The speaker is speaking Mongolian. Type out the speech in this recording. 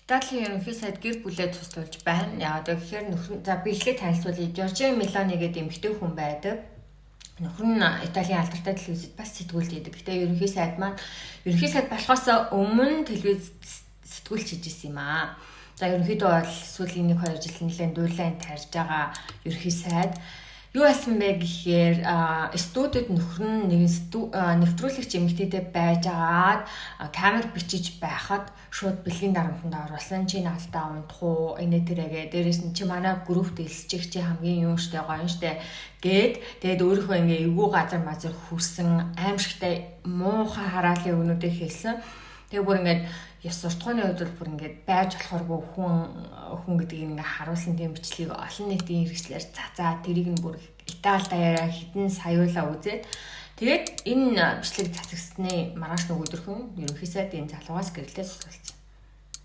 Италийн ерөнхий сайд гэр бүлээ цуслуулж байна. Яагаад гэхээр нөхөр за би эхлээд танилцуулъя. Жоржио Мелони гэдэг эмэгтэй хүн байдаг. Нөхөр нь Италийн алдартай телевизэд бас сэтгүүлч хийдэг. Гэтэ ерөнхий сайд болохоос өмнө телевиз сэтгүүлч хийж исэн юм аа. За ерөнхийдөө бол сүүлийн 1-2 жил нэлээд дуулайн тарьж байгаа ерөнхий сайд юу асан бэ гэхээр студид нөхөр нь нэвтрүүлэгч эмэгтэйтэй байжгаад камер бичиж байхад шууд бэлгийн дарамтанд оруулсан. Чи наалтаа унтах уу? Инээ тэрэгээ. Дээрээс нь чи манай группт элсчих чи хамгийн юм штэ гоё штэ тэгээд өөрийнхөө ингээ эвгүй газар мазар хүссэн аимшигтай муухай хараалын өгнүүдийг хэлсэн. Тэгээ бүр ингээд ёс суртахууны хувьд бол бүр ингээд байж болохооргүй хүн гэдгийг ингээ харуулсан тийм бичлэгийг олон нийтийн хэрэгслэр цацаа тэрийг нь бүр Итали даяараа хідэн саяулаа үзээд тэгээд энэ бичлэг цацагсны маргааш өдрөхөн ерөнхий сайд энэ залуугаас гэрэлтээ суулцсан.